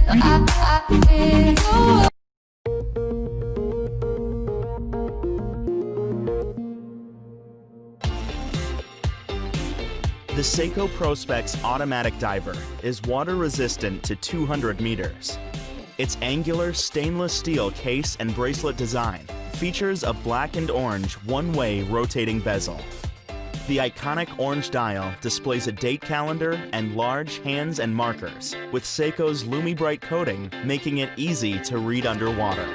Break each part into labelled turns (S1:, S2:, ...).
S1: The Seiko Prospex automatic diver is water-resistant to 200 meters. Its angular stainless steel case and bracelet design features a black and orange one-way rotating bezel. The iconic orange dial displays a date calendar and large hands and markers, with Seiko's Lumi-Bright coating making it easy to read underwater.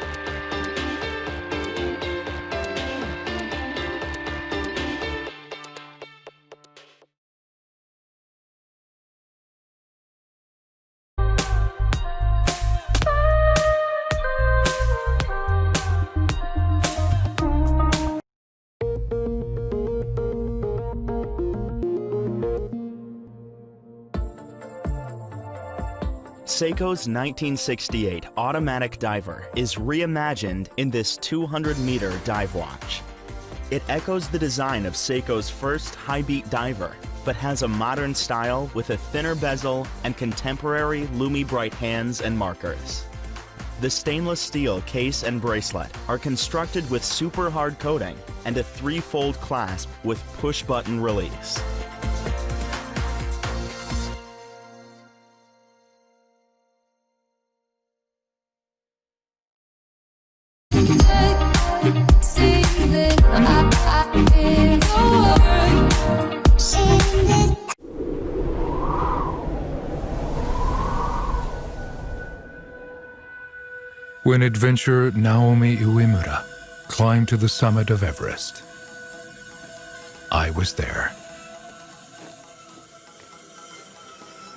S1: Seiko's 1968 automatic diver is reimagined in this 200-meter dive watch. It echoes the design of Seiko's first high-beat diver, but has a modern style with a thinner bezel and contemporary Lumi-Bright hands and markers. The stainless steel case and bracelet are constructed with super hard coating and a 3-fold clasp with push-button release.
S2: When adventurer Naomi Uemura climbed to the summit of Everest, I was there.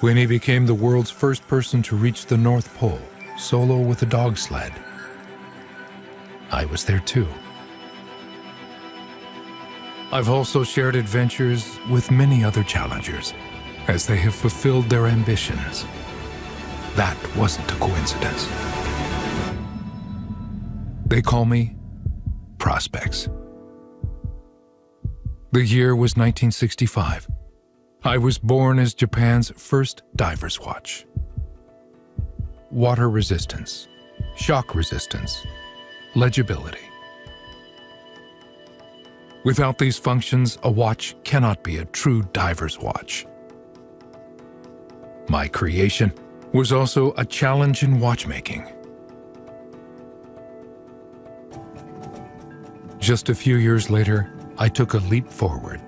S2: When he became the world's first person to reach the North Pole solo with a dog sled, I was there too. I've also shared adventures with many other challengers as they have fulfilled their ambitions. That wasn't a coincidence. They call me Prospex. The year was 1965. I was born as Japan's first diver's watch. Water resistance, shock resistance, legibility. Without these functions, a watch cannot be a true diver's watch. My creation was also a challenge in watchmaking. Just a few years later, I took a leap forward.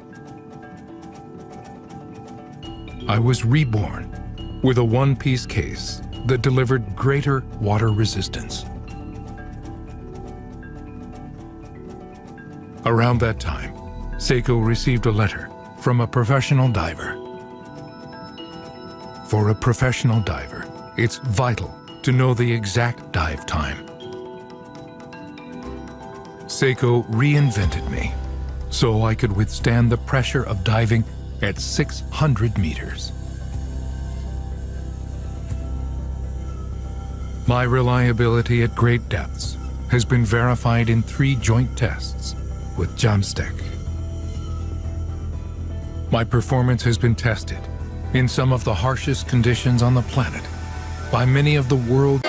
S2: I was reborn with a one-piece case that delivered greater water resistance. Around that time, Seiko received a letter from a professional diver. For a professional diver, it's vital to know the exact dive time. Seiko reinvented me so I could withstand the pressure of diving at 600 meters. My reliability at great depths has been verified in 3 joint tests with Jamstek. My performance has been tested in some of the harshest conditions on the planet by many of the world's